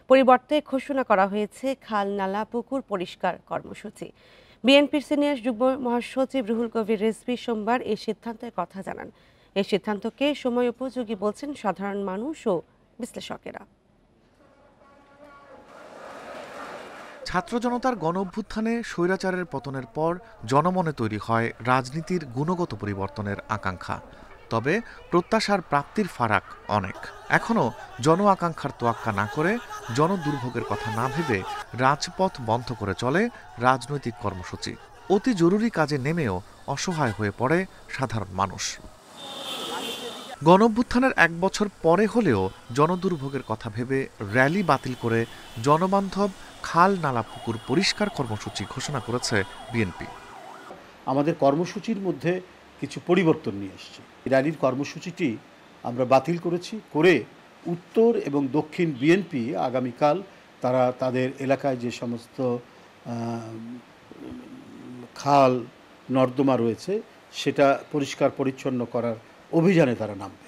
পরিবর্তে ঘোষণা করা হয়েছে খাল, নালা, পুকুর পরিষ্কার কর্মসূচি। বিএনপির সিনিয়র যুগ্ম মহাসচিব রুহুল কবির রিজভী সোমবার এই সিদ্ধান্তের কথা জানান। এই সিদ্ধান্তকে সময় উপযোগী বলছেন সাধারণ মানুষ ও বিশ্লেষকেরা। ছাত্র জনতার গণ অভ্যুত্থানে স্বৈরাচারের পতনের পর জনমনে তৈরি হয় রাজনীতির গুণগত পরিবর্তনের আকাঙ্ক্ষা। তবে প্রত্যাশার প্রাপ্তির ফারাক অনেক। এখনও জন আকাঙ্ক্ষার তোয়াক্কা না করে, জনদুর্ভোগের কথা না ভেবে রাজপথ বন্ধ করে চলে রাজনৈতিক কর্মসূচি। অতি জরুরি কাজে নেমেও অসহায় হয়ে পড়ে সাধারণ মানুষ। গণ অভ্যুত্থানের ১ বছর পরে হলেও জনদুর্ভোগের কথা ভেবে র্যালি বাতিল করে জনবান্ধব খাল, নালা, পুকুর পরিষ্কার কর্মসূচি ঘোষণা করেছে বিএনপি। আমাদের কর্মসূচির মধ্যে কিছু পরিবর্তন নিয়ে এসেছি। র্যালির কর্মসূচিটি আমরা বাতিল করেছি, করে উত্তর এবং দক্ষিণ বিএনপি আগামীকাল তারা তাদের এলাকায় যে সমস্ত খাল নর্দমা রয়েছে সেটা পরিষ্কার পরিচ্ছন্ন করার অভিযানে তারা নামবে।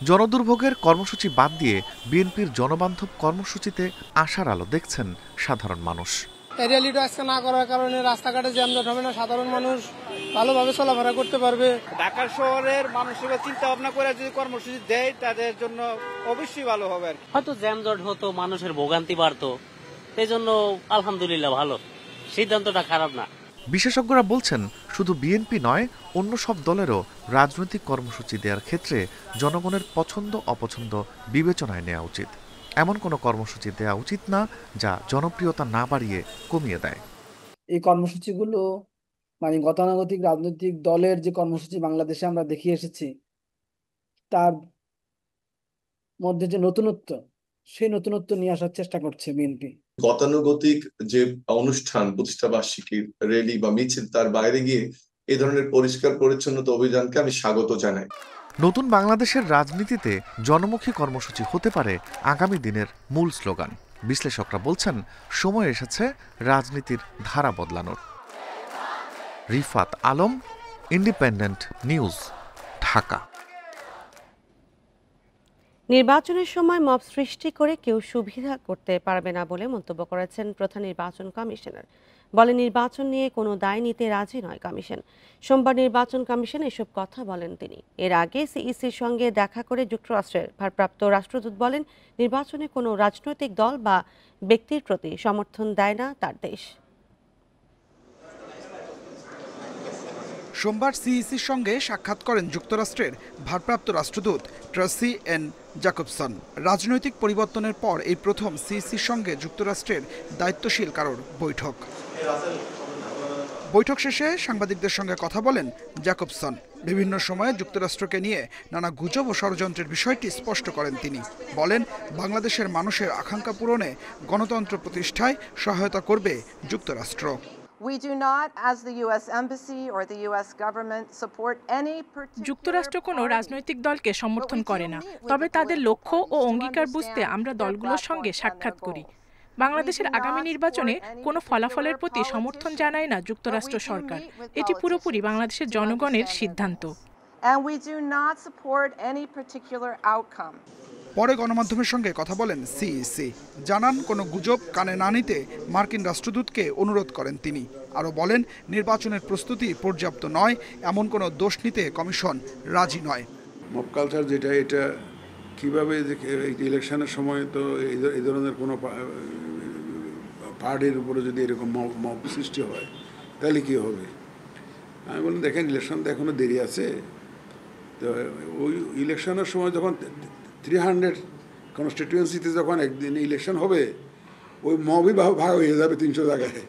জনদুর্ভোগের কর্মসূচি বাদ দিয়ে বিএনপির জনবান্ধব কর্মসূচিতে আশার আলো দেখছেন সাধারণ মানুষ। র্যালিটা আজকে না করার কারণে রাস্তাঘাটে জ্যামজট হবে না, সাধারণ মানুষ ভালোভাবে চলাফেরা করতে পারবে। ঢাকা শহরের মানুষের চিন্তা ভাবনা করে যদি কর্মসূচি দেয় তাদের জন্য অবশ্যই ভালো হবে। হয়তো জ্যামজট হতো, মানুষের ভোগান্তি বাড়তো, এই জন্য আলহামদুলিল্লাহ ভালো, সিদ্ধান্তটা খারাপ না। বিশেষজ্ঞরা বলছেন শুধু বিএনপি নয়, অন্য সব দলেরও রাজনৈতিক কর্মসূচি দেওয়ার ক্ষেত্রে জনগণের পছন্দ অপছন্দ বিবেচনায় নেওয়া উচিত। এমন কোনো কর্মসূচি দেওয়া উচিত না যা জনপ্রিয়তা না বাড়িয়ে কমিয়ে দেয়। এই কর্মসূচিগুলো মানে গতানুগতিক রাজনৈতিক দলের যে কর্মসূচি বাংলাদেশে আমরা দেখিয়ে এসেছি তার মধ্যে যে নতুনত্ব, সেই নতুনত্ব নিয়ে আসার চেষ্টা করছে বিএনপি। গতানুগতিক যে অনুষ্ঠান, প্রতিষ্ঠা বার্ষিকীর র্যালি বা মিছিল, তার বাইরে গিয়ে এই ধরনের পরিষ্কার পরিচ্ছন্নতা অভিযানকে আমি স্বাগত জানাই। নতুন বাংলাদেশের রাজনীতিতে জনমুখী কর্মসূচি হতে পারে আগামী দিনের মূল স্লোগান। বিশ্লেষকরা বলছেন সময় এসেছে রাজনীতির ধারা বদলানোর। Rifat Alam, independent News, Dhaka. নির্বাচনের সময় মব সৃষ্টি করে কেউ সুবিধা করতে পারবে না বলে মন্তব্য করেছেন প্রধান নির্বাচন কমিশনার। বলে নির্বাচন নিয়ে কোনো দায় নিতে রাজি নয় কমিশন। সোমবার নির্বাচন কমিশন এসব কথা বলেন তিনি। এর আগে সিইসির সঙ্গে দেখা করে যুক্তরাষ্ট্রের ভারপ্রাপ্ত রাষ্ট্রদূত বলেন নির্বাচনে কোনো রাজনৈতিক দল বা ব্যক্তির প্রতি সমর্থন দেয় না তার দেশ। সোমবার সিইসির সঙ্গে সাক্ষাৎ করেন যুক্তরাষ্ট্রের ভারপ্রাপ্ত রাষ্ট্রদূত ট্রেসি এন জ্যাকবসন। রাজনৈতিক পরিবর্তনের পর এই প্রথম সিইসির সঙ্গে যুক্তরাষ্ট্রের দায়িত্বশীল কারোর বৈঠক। বৈঠক শেষে সাংবাদিকদের সঙ্গে কথা বলেন জ্যাকবসন। বিভিন্ন সময়ে যুক্তরাষ্ট্রকে নিয়ে নানা গুজব ও ষড়যন্ত্রের বিষয়টি স্পষ্ট করেন তিনি। বলেন বাংলাদেশের মানুষের আকাঙ্ক্ষা পূরণে গণতন্ত্র প্রতিষ্ঠায় সহায়তা করবে যুক্তরাষ্ট্র। যুক্তরাষ্ট্র কোনো রাজনৈতিক দলকে সমর্থন করে না, তবে তাদের লক্ষ্য ও অঙ্গীকার বুঝতে আমরা দলগুলোর সঙ্গে সাক্ষাৎ করি। বাংলাদেশের আগামী নির্বাচনে কোনো ফলাফলের প্রতি সমর্থন জানায় না যুক্তরাষ্ট্র সরকার। এটি পুরোপুরি বাংলাদেশের জনগণের সিদ্ধান্ত। পরে গণমাধ্যমের সঙ্গে কথা বলেন সিইসি। জানান কোনো গুজব কানে না নিতে মার্কিন রাষ্ট্রদূতকে অনুরোধ করেন তিনি। আরও বলেন নির্বাচনের প্রস্তুতি পর্যাপ্ত নয়, এমন কোনো দোষ নিতে কমিশন রাজি নয়। মব কালচার যেটা, এটা কীভাবে ইলেকশনের সময় তো এই ধরনের কোনো পার্টির উপরে যদি এরকম মব সৃষ্টি হয় তাহলে কী হবে? আমি বললাম দেখেন ইলেকশন তো এখনও দেরি আছে। তো ওই ইলেকশনের সময় যখন 300 কনস্টিটিউয়েন্সিতে যখন একদিন ইলেকশন হবে, ওই মবই ভাগ হয়ে যাবে 300 জায়গায়।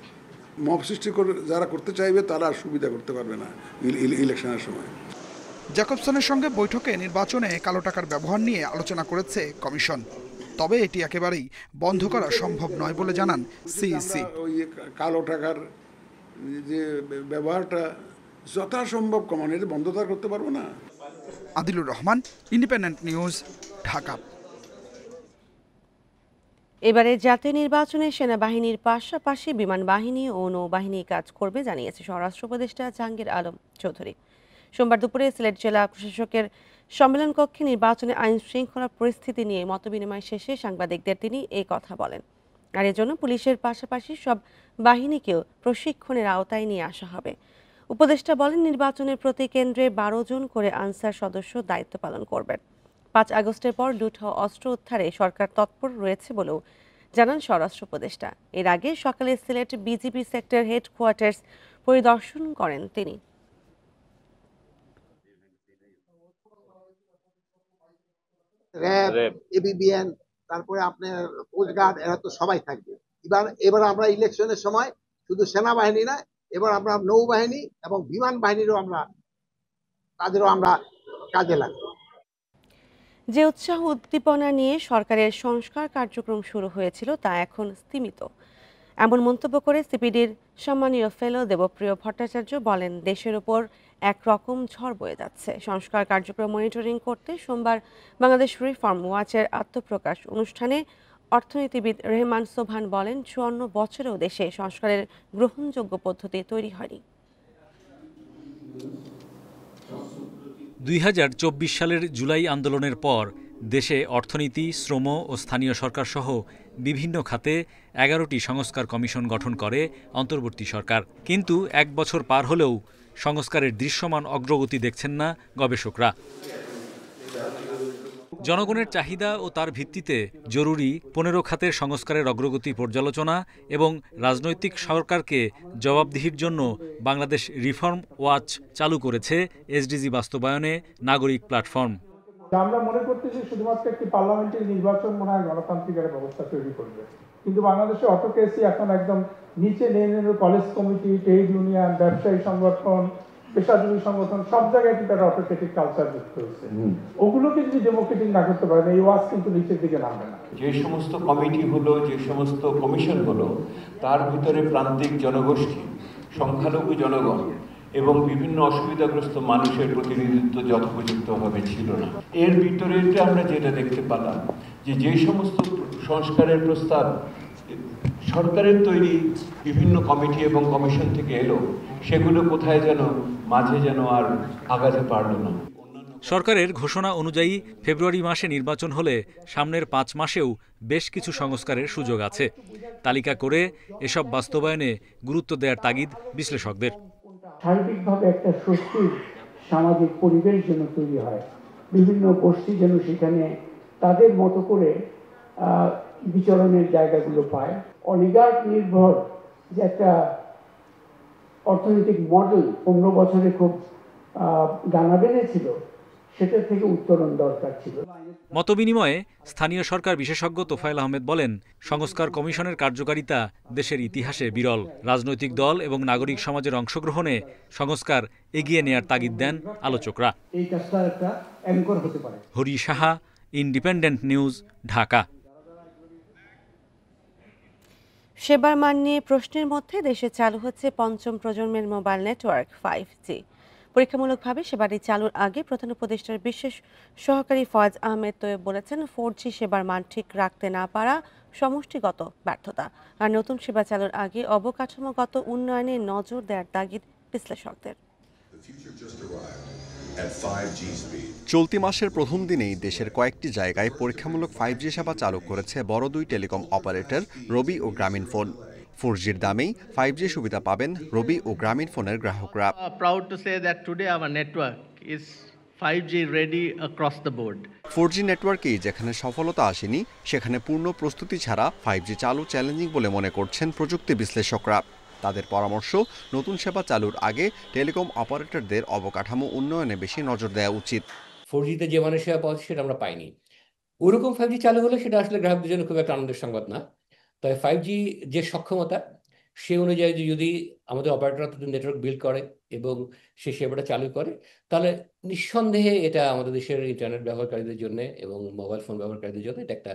মব সৃষ্টি করে যারা করতে চাইবে তারা সুবিধা করতে পারবে না ইলেকশনের সময়। জ্যাকবসনের সঙ্গে বৈঠকে নির্বাচনে কালো টাকার ব্যবহার নিয়ে আলোচনা করেছে কমিশন। তবে এটি একেবারেই বন্ধ করা সম্ভব নয় বলে জানান সিইসি। ওই কালো টাকার যে ব্যবহারটা যথাসম্ভব কমানো, এটা বন্ধ তো করতে পারবো না। Adilur Rahman, Independent News, Dhaka. এবারে জাতীয় নির্বাচনে সেনাবাহিনীর পাশাপাশি বিমান বাহিনী ও নৌবাহিনী কাজ করবে জানিয়েছে স্বরাষ্ট্র উপদেষ্টা জাহাঙ্গীর আলম চৌধুরী। সোমবার দুপুরে সিলেট জেলা প্রশাসকের সম্মেলন কক্ষে নির্বাচনে আইন শৃঙ্খলা পরিস্থিতি নিয়ে মতবিনিময় শেষে সাংবাদিকদের তিনি এই কথা বলেন। আর এজন্য পুলিশের পাশাপাশি সব বাহিনীকেও প্রশিক্ষণের আওতায় নিয়ে আসা হবে। উপদেষ্টা বলেন নির্বাচনের প্রতি কেন্দ্রে 12 জন করে আনসার সদস্য দায়িত্ব পালন করবেন। 5 আগস্টের পর লুট হওয়া অস্ত্র উদ্ধারে সরকার তৎপর রয়েছে বলেও জানান স্বরাষ্ট্র উপদেষ্টা। এর আগে সকালে সিলেট বিজিবি সেক্টর হেডকোয়ার্টার্স পরিদর্শন করেন তিনি। র্যাব, এবিবিএন, তারপরে আপনার কোস্টগার্ড, এরা তো সবাই থাকবে। এবার আমরা ইলেকশনের সময় শুধু সেনাবাহিনী না, এবার আমরা নৌবাহিনী এবং বিমান বাহিনীরও তাদেরও আমরা কাজে লাগবো। যে উৎসাহ উদ্দীপনা নিয়ে সরকারের সংস্কার কার্যক্রম শুরু হয়েছিল তা এখন স্তিমিত। এমন মন্তব্য করে সিপিডির সম্মানীয় ফেলো দেবপ্রিয় ভট্টাচার্য বলেন, দেশের ওপর একরকম ঝড় বয়ে যাচ্ছে। সংস্কার কার্যক্রম মনিটরিং করতে সোমবার বাংলাদেশ রিফর্ম ওয়াচের আত্মপ্রকাশ অনুষ্ঠানে অর্থনীতিবিদ রেহমান সোবহান বলেন, ৫৪ বছরেও দেশে সংস্কারের গ্রহণযোগ্য পদ্ধতি তৈরি হয়নি। ২০২৪ সালের জুলাই আন্দোলনের পর দেশে অর্থনীতি, শ্রম ও স্থানীয় সরকার সহ বিভিন্ন খাতে ১১টি সংস্কার কমিশন গঠন করে অন্তর্বর্তী সরকার। কিন্তু ১ বছর পার হলেও সংস্কারের দৃশ্যমান অগ্রগতি দেখছেন না গবেষকরা। জনগণের চাহিদা ও তার ভিত্তিতে জরুরি ১৫ খাতের সংস্কারের অগ্রগতি পর্যালোচনা এবং রাজনৈতিক সরকারকে জবাবদিহির জন্য বাংলাদেশ রিফর্ম ওয়াচ চালু করেছে এসডিজি বাস্তবায়নে নাগরিক প্ল্যাটফর্ম। আমরা মনে করতেছি শুধুমাত্র একটি পার্লামেন্টের নির্বাচন মনে হয় গণতান্ত্রিক একটা ব্যবস্থা তৈরি করবে, কিন্তু বাংলাদেশে অটোক্রেসি এখন একদম নিচে নেমে কলেজ কমিটি, ট্রেড ইউনিয়ন, ব্যবসায়ী সংগঠন, পেশাজীবী সংগঠন সব জায়গায় কিন্তু একটা অটোক্রেটিক কালচার যুক্ত হয়েছে। ওগুলোকে যদি ডেমোক্রেটিক না করতে পারেন, এই ওয়াজ কিন্তু নিচের দিকে নামবে না। যে সমস্ত কমিটি হলো, যে সমস্ত কমিশন হলো, তার ভিতরে প্রান্তিক জনগোষ্ঠী, সংখ্যালঘু জনগণ এবং বিভিন্ন অসুবিধাগ্রস্ত মানুষের প্রতিনিধিত্ব যথোপযুক্তভাবে ছিল না। এর ভিতরে আমরা যেটা দেখতে পেলাম যে সমস্ত সংস্কারের প্রস্তাব সরকারের তৈরি বিভিন্ন কমিটি এবং কমিশন থেকে এলো, সেগুলো কোথায় যেন মাঝে যেন আর আগাতে পারল না। সরকারের ঘোষণা অনুযায়ী ফেব্রুয়ারি মাসে নির্বাচন হলে সামনের ৫ মাসেও বেশ কিছু সংস্কারের সুযোগ আছে। তালিকা করে এসব বাস্তবায়নে গুরুত্ব দেওয়ার তাগিদ বিশ্লেষকদের। সার্বিকভাবে একটা স্বস্তির সামাজিক পরিবেশ যেন তৈরি হয়, বিভিন্ন গোষ্ঠী যেন সেখানে তাদের মতো করে বিচরণের জায়গাগুলো পায়। অলিগার্ক নির্ভর যে একটা অর্থনৈতিক মডেল ১৫ বছরে খুব দানা বেঁধেছিল, সেটা থেকে উত্তরণ দরকার ছিল। মতবিনিময়ে স্থানীয় সরকার বিশেষজ্ঞ তোফায়েল আহমেদ বলেন, সংস্কার কমিশনের কার্যকারিতা দেশের ইতিহাসে বিরল। রাজনৈতিক দল এবং নাগরিক সমাজের অংশগ্রহণে সংস্কার এগিয়ে নেয়ার তাগিদ দেন আলোচকরা। এই কাজটা একটা অ্যাঙ্কর হতে পারে। Hari Saha, independent News, Dhaka. সেবার মান নিয়ে প্রশ্নের মধ্যে দেশে চালু হচ্ছে পঞ্চম প্রজন্মের মোবাইল নেটওয়ার্ক 5G। পরীক্ষামূলকভাবে সেবাটি চালুর আগে প্রধান উপদেষ্টার বিশেষ সহকারী ফয়েজ আহমেদ তৈয়ব বলেছেন, 4G সেবার মান ঠিক রাখতে না পারা সমষ্টিগত ব্যর্থতা। আর নতুন সেবা চালুর আগে অবকাঠামোগত উন্নয়নে নজর দেওয়ার তাগিদ বিশ্লেষকদের। চলতি মাসের প্রথম দিনেই দেশের কয়েকটি জায়গায় পরীক্ষামূলক 5G সেবা চালু করেছে বড় দুই টেলিকম অপারেটর রবি ও গ্রামীণ ফোন। 4Gর দামেই 5G সুবিধা পাবেন রবি ও গ্রামীণ ফোনের গ্রাহকরা। Proud to say that today our network is 5G ready across the board. 4G নেটওয়ার্কেই যেখানে সফলতা আসেনি, সেখানে পূর্ণ প্রস্তুতি ছাড়া 5G চালু চ্যালেঞ্জিং বলে মনে করছেন প্রযুক্তি বিশ্লেষকরা। তাদের পরামর্শ, নতুন সেবা চালুর আগে টেলিকম অপারেটরদের অবকাঠামো উন্নয়নে বেশি নজর দেওয়া উচিত। 4Gতে যে মানের সেবা পাওয়া সেটা আমরা পাইনি। ওরকম 5G চালু হলে সেটা আসলে গ্রাহকদের জন্য খুব একটা আনন্দের সংবাদ না। তবে 5G যে সক্ষমতা, সে অনুযায়ী যদি আমাদের অপারেটররা নেটওয়ার্ক বিল্ড করে এবং সে সেবাটা চালু করে, তাহলে নিঃসন্দেহে এটা আমাদের দেশের ইন্টারনেট ব্যবহারকারীদের জন্য এবং মোবাইল ফোন ব্যবহারকারীদের জন্য এটা একটা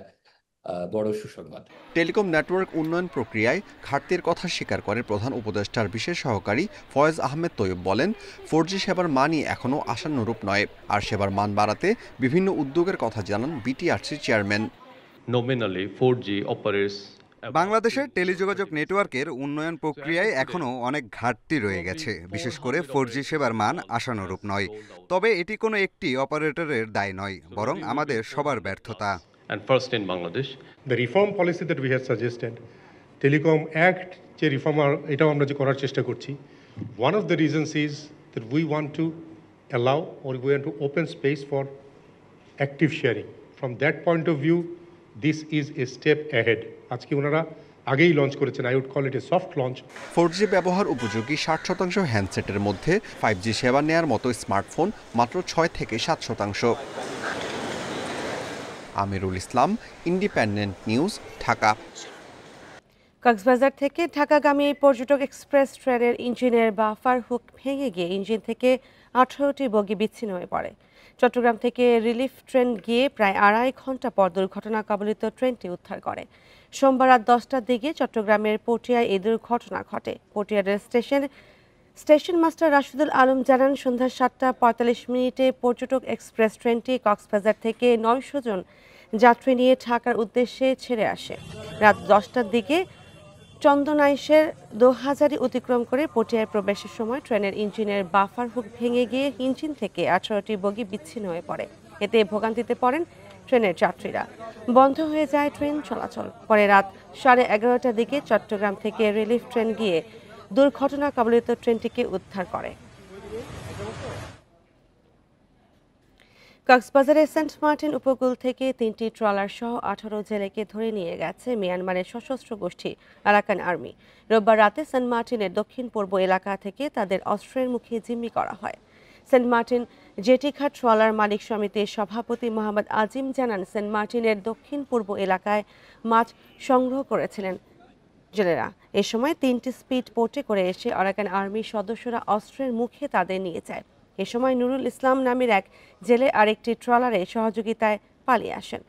বড় সুসংবাদ। টেলিকম নেটওয়ার্ক উন্নয়ন প্রক্রিয়ায় ঘাটতির কথা স্বীকার করে প্রধান উপদেষ্টার বিশেষ সহকারী ফয়েজ আহমেদ তৈয়ব বলেন, 4G সেবার মানই এখনও আশানুরূপ নয়। আর সেবার মান বাড়াতে বিভিন্ন উদ্যোগের কথা জানান BTRC chairman. Nominally, 4G operates বাংলাদেশের টেলিযোগাযোগ নেটওয়ার্কের উন্নয়ন প্রক্রিয়ায় এখনও অনেক ঘাটতি রয়ে গেছে। বিশেষ করে 4G সেবার মান আশানুরূপ নয়। তবে এটি কোনো একটি অপারেটরের দায় নয়, বরং আমাদের সবার ব্যর্থতা। And first in Bangladesh, the reform policy that we have suggested, Telecom Act যে রিফর্ম এটাও আমরা যে করার চেষ্টা করছি, one of the reasons is that we want to allow or we want to open space for active sharing. From that point of view, this is a step ahead. আজকে ওনারা আগেই লঞ্চ করেছেন, I would call it a soft launch. 4G ব্যবহার উপযোগী 60% হ্যান্ডসেটের মধ্যে 5G সেবা নেয়ার মতো স্মার্টফোন মাত্র 6 থেকে 7%। Amirul Islam, independent News, Dhaka. কক্সবাজার থেকে ঢাকাগামী পর্যটক এক্সপ্রেস ট্রেনের ইঞ্জিনের বাফার হুক ভেঙে গিয়ে ইঞ্জিন থেকে 18টি বগি বিচ্ছিন্ন হয়ে পড়ে। চট্টগ্রাম থেকে রিলিফ ট্রেন গিয়ে প্রায় 2.5 ঘন্টা পর দুর্ঘটনা কবলিত ট্রেনটি উদ্ধার করে। সোমবার রাত 10টার দিকে চট্টগ্রামের পটিয়ায় এই দুর্ঘটনা ঘটে। Patiya rail station master Rashidul Alam জানান, সন্ধ্যা 7:45 পর্যটক এক্সপ্রেস ট্রেনটি কক্সবাজার থেকে 900 জন যাত্রী নিয়ে ঢাকার উদ্দেশ্যে ছেড়ে আসে। রাত 10টার দিকে চন্দনাইশের দোহাজারি অতিক্রম করে পটিয়ায় প্রবেশের সময় ট্রেনের ইঞ্জিনের বাফার হুক ভেঙে গিয়ে ইঞ্জিন থেকে 18টি বগি বিচ্ছিন্ন হয়ে পড়ে। এতে ভোগান্তিতে পড়েন ট্রেনের যাত্রীরা। বন্ধ হয়ে যায় ট্রেন চলাচল। পরে রাত 11:30টার দিকে চট্টগ্রাম থেকে রিলিফ ট্রেন গিয়ে দুর্ঘটনা কবলিত ট্রেনটিকে উদ্ধার করে। কক্সবাজারের সেন্ট মার্টিন উপকূল থেকে 3টি ট্রলার সহ 18 জেলেকে ধরে নিয়ে গেছে মিয়ানমারের সশস্ত্র গোষ্ঠী আরাকান আর্মি। রোববার রাতে সেন্ট মার্টিনের দক্ষিণ পূর্ব এলাকা থেকে তাদের অস্ত্রের মুখে জিম্মি করা হয়। সেন্ট মার্টিন জেটিঘাট ট্রলার মালিক সমিতির সভাপতি মোহাম্মদ আজিম জানান, সেন্ট মার্টিনের দক্ষিণ পূর্ব এলাকায় মাছ সংগ্রহ করেছিলেন জেলেরা। এ সময় 3টি স্পিড বোটে করে এসে আরাকান আর্মির সদস্যরা অস্ত্রের মুখে তাদের নিয়ে যায়। এ সময় নুরুল ইসলাম নামের এক জেলে আরেকটি ট্রলারে সহযোগিতায় পালিয়ে আসেন।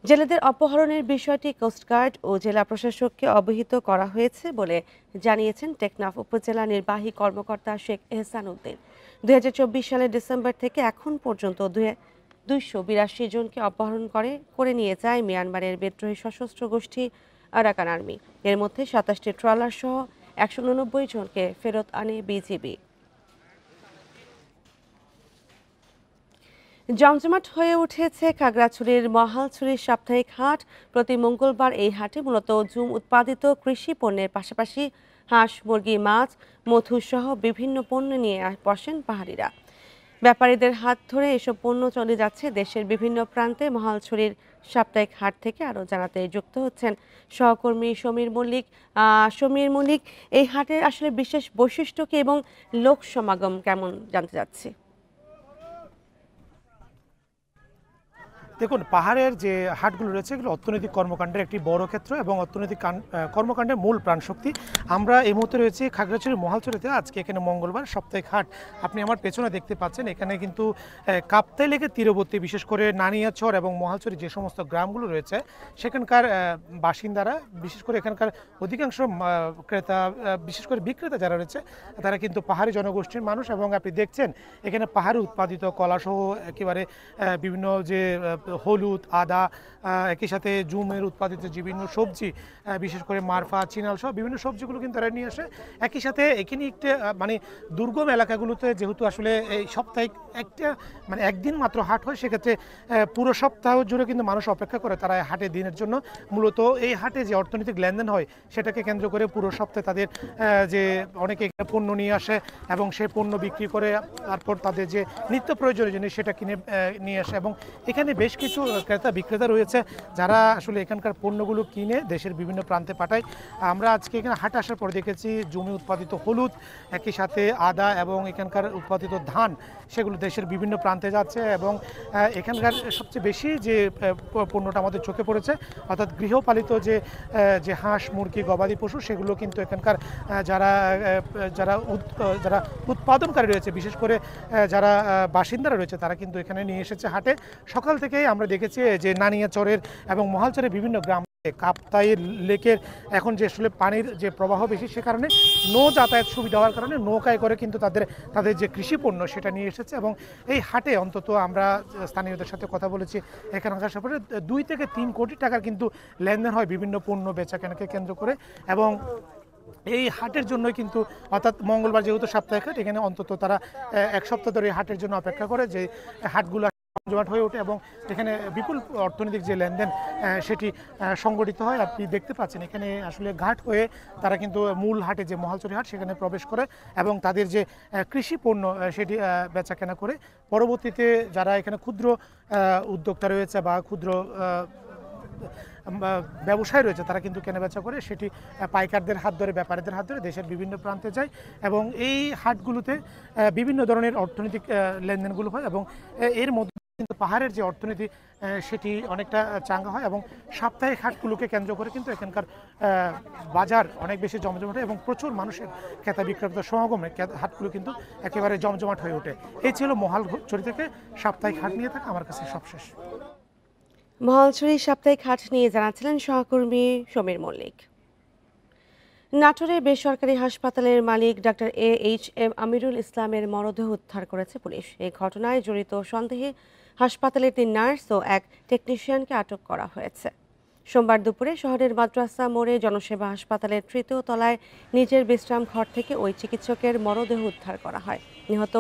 জেলেদের অপহরণের বিষয়টি কোস্টগার্ড ও জেলা প্রশাসককে অবহিত করা হয়েছে বলে জানিয়েছেন টেকনাফ উপজেলা নির্বাহী কর্মকর্তা শেখ এহসান উদ্দিন। 2024 সালের ডিসেম্বর থেকে এখন পর্যন্ত 282 জনকে অপহরণ করে নিয়ে যায় মিয়ানমারের বিদ্রোহী সশস্ত্র গোষ্ঠী আরাকান আর্মি। এর মধ্যে 27টি ট্রলার সহ 189 জনকে ফেরত আনে বিজিবি। জমজমাট হয়ে উঠেছে খাগড়াছড়ির মহালছড়ির সাপ্তাহিক হাট। প্রতি মঙ্গলবার এই হাটে মূলত জুম উৎপাদিত কৃষি পণ্যের পাশাপাশি হাঁস, মুরগি, মাছ, মধু সহ বিভিন্ন পণ্য নিয়ে বসেন পাহাড়িরা। ব্যাপারীদের হাত ধরে এসব পণ্য চলে যাচ্ছে দেশের বিভিন্ন প্রান্তে। মহালছড়ির সাপ্তাহিক হাট থেকে আরও জানাতে যুক্ত হচ্ছেন সহকর্মী সমীর মল্লিক। এই হাটের আসলে বিশেষ বৈশিষ্ট্য কি এবং লোক সমাগম কেমন জানতে চাচ্ছি। দেখুন, পাহাড়ের যে হাটগুলো রয়েছে এগুলো অর্থনৈতিক কর্মকাণ্ডের একটি বড় ক্ষেত্র এবং অর্থনৈতিক কর্মকাণ্ডের মূল প্রাণশক্তি। আমরা এই মুহূর্তে রয়েছি খাগড়াছড়ির মহালছড়িতে। আজকে এখানে মঙ্গলবার সাপ্তাহিক হাট। আপনি আমার পেছনে দেখতে পাচ্ছেন, এখানে কিন্তু কাপ্তাই লেকের তীরবর্তী বিশেষ করে নানিয়াচর এবং মহালছড়ি যে সমস্ত গ্রামগুলো রয়েছে সেখানকার বাসিন্দারা, বিশেষ করে এখানকার অধিকাংশ ক্রেতা, বিশেষ করে বিক্রেতা যারা রয়েছে তারা কিন্তু পাহাড়ি জনগোষ্ঠীর মানুষ। এবং আপনি দেখছেন এখানে পাহাড়ি উৎপাদিত কলাসহ একেবারে বিভিন্ন যে হলুদ, আদা, একই সাথে জুমের উৎপাদিত বিভিন্ন সবজি, বিশেষ করে মারফা, চিনাল সহ বিভিন্ন সবজিগুলো কিন্তু তারা নিয়ে আসে। একই সাথে এখানে একটা মানে দুর্গম এলাকাগুলোতে যেহেতু আসলে এই সাপ্তাহিক একদিন মাত্র হাট হয়, সেক্ষেত্রে পুরো সপ্তাহ জুড়ে কিন্তু মানুষ অপেক্ষা করে তারা হাটের দিনের জন্য। মূলত এই হাটে যে অর্থনৈতিক লেনদেন হয় সেটাকে কেন্দ্র করে পুরো সপ্তাহে তাদের যে অনেকে পণ্য নিয়ে আসে এবং সেই পণ্য বিক্রি করে তারপর তাদের যে নিত্য প্রয়োজনীয় জিনিস সেটা কিনে নিয়ে আসে। এবং এখানে বেশ কিছু ক্রেতা বিক্রেতা রয়েছে যারা আসলে এখানকার পণ্যগুলো কিনে দেশের বিভিন্ন প্রান্তে পাঠায়। আমরা আজকে এখানে হাটে আসার পর দেখেছি জমি উৎপাদিত হলুদ, একই সাথে আদা এবং এখানকার উৎপাদিত ধান সেগুলো দেশের বিভিন্ন প্রান্তে যাচ্ছে। এবং এখানকার সবচেয়ে বেশি যে পণ্যটা আমাদের চোখে পড়েছে অর্থাৎ গৃহপালিত যে হাঁস, মুরগি, গবাদি পশু সেগুলো কিন্তু এখানকার যারা উৎপাদনকারী রয়েছে, বিশেষ করে যারা বাসিন্দারা রয়েছে তারা কিন্তু এখানে নিয়ে এসেছে হাটে। সকাল থেকেই আমরা দেখেছি যে নানিয়াচরের এবং মহালচরের বিভিন্ন গ্রাম কাপ্তাই লেকের এখন যে আসলে পানির যে প্রবাহ বেশি, সে কারণে নৌ যাতায়াত সুবিধা হওয়ার কারণে নৌকায় করে কিন্তু তাদের যে কৃষি পণ্য সেটা নিয়ে এসেছে। এবং এই হাটে অন্তত আমরা স্থানীয়দের সাথে কথা বলেছি, এখানে আসার পরে 2 থেকে 3 কোটি টাকার কিন্তু লেনদেন হয় বিভিন্ন পণ্য বেচা কেনাকে কেন্দ্র করে। এবং এই হাটের জন্যই কিন্তু অর্থাৎ মঙ্গলবার যেহেতু সাপ্তাহিক হাট, এখানে অন্তত তারা 1 সপ্তাহ ধরে এই হাটের জন্য অপেক্ষা করে যে হাটগুলো জমাট হয়ে ওঠে এবং এখানে বিপুল অর্থনৈতিক যে লেনদেন সেটি সংগঠিত হয়। আপনি দেখতে পাচ্ছেন এখানে আসলে ঘাট হয়ে তারা কিন্তু মূল হাটে যে মহালছড়ি হাট সেখানে প্রবেশ করে এবং তাদের যে কৃষি পণ্য সেটি বেচা কেনা করে। পরবর্তীতে যারা এখানে ক্ষুদ্র উদ্যোক্তা রয়েছে বা ক্ষুদ্র ব্যবসায় রয়েছে তারা কিন্তু কেনাবেচা করে সেটি পাইকারদের হাত ধরে, ব্যাপারীদের হাত ধরে দেশের বিভিন্ন প্রান্তে যায়। এবং এই হাটগুলোতে বিভিন্ন ধরনের অর্থনৈতিক লেনদেনগুলো হয় এবং এর মধ্যে কিন্তু পাহাড়ের যে অর্থনীতি সেটি অনেকটা চাঙ্গা হয়। এবং সাপ্তাহিক হাটগুলোকে কেন্দ্র করে কিন্তু এখানকার বাজার অনেক বেশি জমজমাট হয় এবং প্রচুর মানুষের ক্রেতা বিক্রেতা সমাগমে হাটগুলো কিন্তু একেবারে জমজমাট হয়ে ওঠে। এই ছিল মহালছড়ি থেকে সাপ্তাহিক হাট নিয়ে থাকা আমার কাছে সবশেষ। মহালছড়ি সাপ্তাহিক হাট নিয়ে জানাচ্ছিলেন সহকর্মী সমীর মল্লিক। নাটোরের বেসরকারি হাসপাতালের মালিক ডাক্তার AHM আমিরুল ইসলামের মরদেহ উদ্ধার করেছে পুলিশ। এই ঘটনায় জড়িত সন্দেহে হাসপাতালের 3 নার্স ও 1 টেকনিশিয়ানকে আটক করা হয়েছে। সোমবার দুপুরে শহরের মাদ্রাসা মোড়ে জনসেবা হাসপাতালের 3য় তলায় নিজের বিশ্রাম ঘর থেকে ওই চিকিৎসকের মরদেহ উদ্ধার করা হয়। নিহত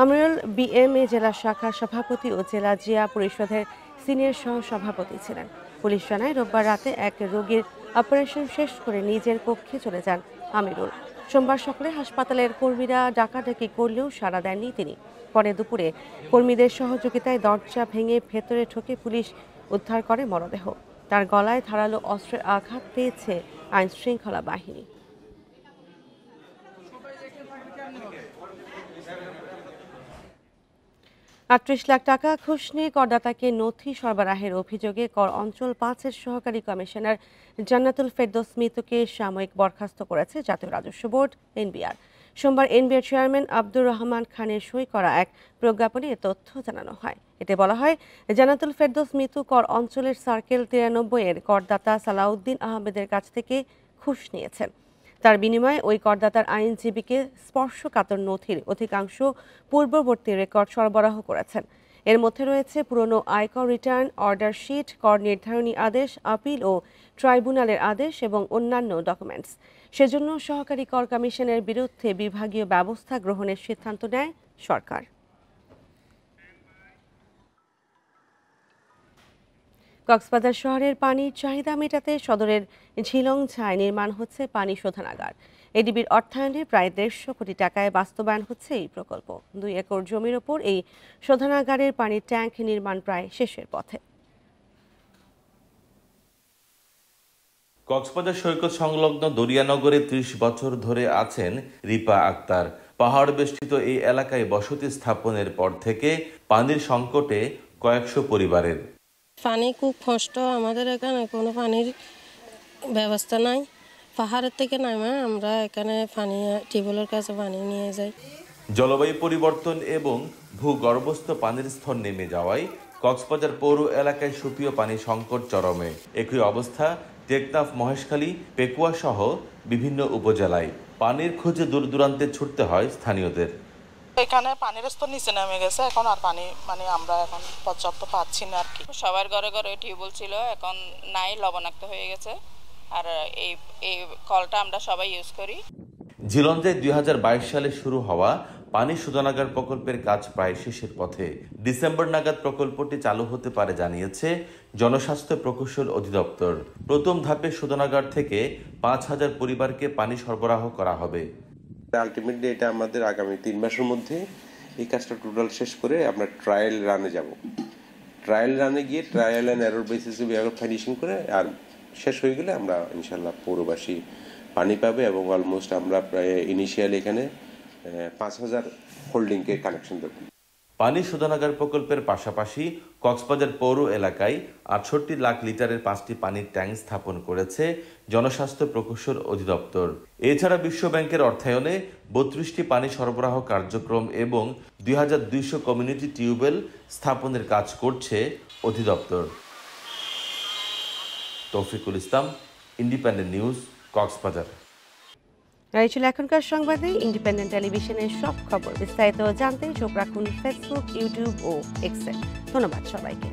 আমিরুল BMA জেলা শাখার সভাপতি ও জেলা জিয়া পরিষদের সিনিয়র সহ সভাপতি ছিলেন। পুলিশ জানায় রোববার রাতে এক রোগীর অপারেশন শেষ করে নিজের কক্ষে চলে যান আমিরুল। সোমবার সকালে হাসপাতালের কর্মীরা ডাকাডাকি করলেও সাড়া দেননি তিনি। পরে দুপুরে কর্মীদের সহযোগিতায় দরজা ভেঙে ভেতরে ঢুকে পুলিশ উদ্ধার করে মরদেহ। তার গলায় ধারালো অস্ত্রের আঘাত পেয়েছে আইন শৃঙ্খলা বাহিনী। $38 লাখ টাকা ঘুষ নিয়ে করদাতাকে নথি সরবরাহের অভিযোগে কর অঞ্চল 5-এর সহকারী কমিশনার জান্নাতুল ফেরদৌস মিতুকে সাময়িক বরখাস্ত করেছে জাতীয় রাজস্ব বোর্ড NBR। সোমবার NBR চেয়ারম্যান আব্দুর রহমান খানের সই করা এক প্রজ্ঞাপনে এ তথ্য জানানো হয়। এতে বলা হয়, জান্নাতুল ফেরদৌস মিতু কর অঞ্চলের সার্কেল 93-এর করদাতা সালাউদ্দিন আহমেদের কাছ থেকে ঘুষ নিয়েছেন। তার বিনিময়ে ওই করদাতার আইনজীবীকে স্পর্শকাতর নথির অধিকাংশ পূর্ববর্তী রেকর্ড সরবরাহ করেছেন। এর মধ্যে রয়েছে পুরনো আয়কর রিটার্ন, অর্ডার শিট, কর নির্ধারণী আদেশ, আপিল ও ট্রাইব্যুনালের আদেশ এবং অন্যান্য ডকুমেন্টস। সেজন্য সহকারী কর কমিশনের বিরুদ্ধে বিভাগীয় ব্যবস্থা গ্রহণের সিদ্ধান্ত নেয় সরকার। কক্সবাজার শহরের পানির চাহিদা মেটাতে সদরের ঝিলংঝায় নির্মাণ হচ্ছে পানি শোধনাগার। এডিবির অর্থায়নে প্রায় 150 কোটি টাকায় বাস্তবায়ন হচ্ছে এই প্রকল্প। 2 একর জমির ওপর এই শোধনাগারের পানির ট্যাঙ্ক নির্মাণ প্রায় শেষের পথে। কক্সবাজার সৈকত সংলগ্ন দরিয়ানগরে 30 বছর ধরে আছেন রিপা আক্তার। পাহাড় বেষ্টিত এই এলাকায় বসতি স্থাপনের পর থেকে পানির সংকটে কয়েকশো পরিবারের। পানি খুব কষ্ট, আমাদের এখানে কোনো পানির ব্যবস্থা নাই। পাহাড়ের থেকে নামে আমরা এখানে পানি টিউবওয়েলের কাছে পানি নিয়ে যাই। জলবায়ু পরিবর্তন এবং ভূগর্ভস্থ পানির স্তর নেমে যাওয়ায় কক্সবাজার পৌর এলাকায় সুপেয় পানি সংকট চরমে। একই অবস্থা টেকনাফ, মহেশখালী, পেকুয়া সহ বিভিন্ন উপজেলায়। পানির খোঁজে দূর দূরান্তে ছুটতে হয় স্থানীয়দের। এখানে পানির স্তর নিচে নেমে গেছে, এখন আর পানি আমরা এখন পর্যাপ্ত পাচ্ছি না আর কি। সবার ঘরে ঘরে টিউবওয়েল ছিল, এখন নাই, লবণাক্ত হয়ে গেছে। আর এই কলটা আমরা সবাই ইউজ করি। ঝিলঞ্জায় 2022 সালে শুরু হওয়া পানি শোধনাগার প্রকল্পের কাজ প্রায় শেষের পথে। ডিসেম্বর নাগাদ প্রকল্পটি চালু হতে পারে জানিয়েছে জনস্বাস্থ্য প্রকৌশল অধিদপ্তর। প্রথম ধাপে শোধনাগার থেকে 5000 পরিবারকে পানি সরবরাহ করা হবে। আলটিমেটলি এটা আমাদের আগামী 3 মাসের মধ্যে এই কাজটা টোটাল শেষ করে আমরা ট্রায়াল রানে যাব। ট্রায়াল রানে গিয়ে ট্রায়াল অ্যান্ড এরর বেসিসে ফিনিশিং করে আর শেষ হয়ে গেলে আমরা ইনশাল্লাহ পৌরবাসী পানি পাবে এবং অলমোস্ট আমরা প্রায় ইনিশিয়ালি এখানে 5000 হোল্ডিংকে কানেকশন দেব। পানি শোধনাগার প্রকল্পের পাশাপাশি কক্সবাজার পৌর এলাকায় 68 লাখ লিটারের 5টি পানির ট্যাঙ্ক স্থাপন করেছে জনস্বাস্থ্য প্রকৌশল অধিদপ্তর। এছাড়া বিশ্ব ব্যাংকের অর্থায়নে 32টি পানি সরবরাহ কার্যক্রম এবং 2200 কমিউনিটি টিউবওয়েল স্থাপনের কাজ করছে অধিদপ্তর। তৌফিকুল ইসলাম, ইন্ডিপেন্ডেন্ট নিউজ, কক্সবাজার। এই ছিল এখনকার সংবাদে। ইন্ডিপেন্ডেন্ট টেলিভিশনের সব খবর বিস্তারিত জানতে চোখ রাখুন ফেসবুক, ইউটিউব ও এক্সে। ধন্যবাদ সবাইকে।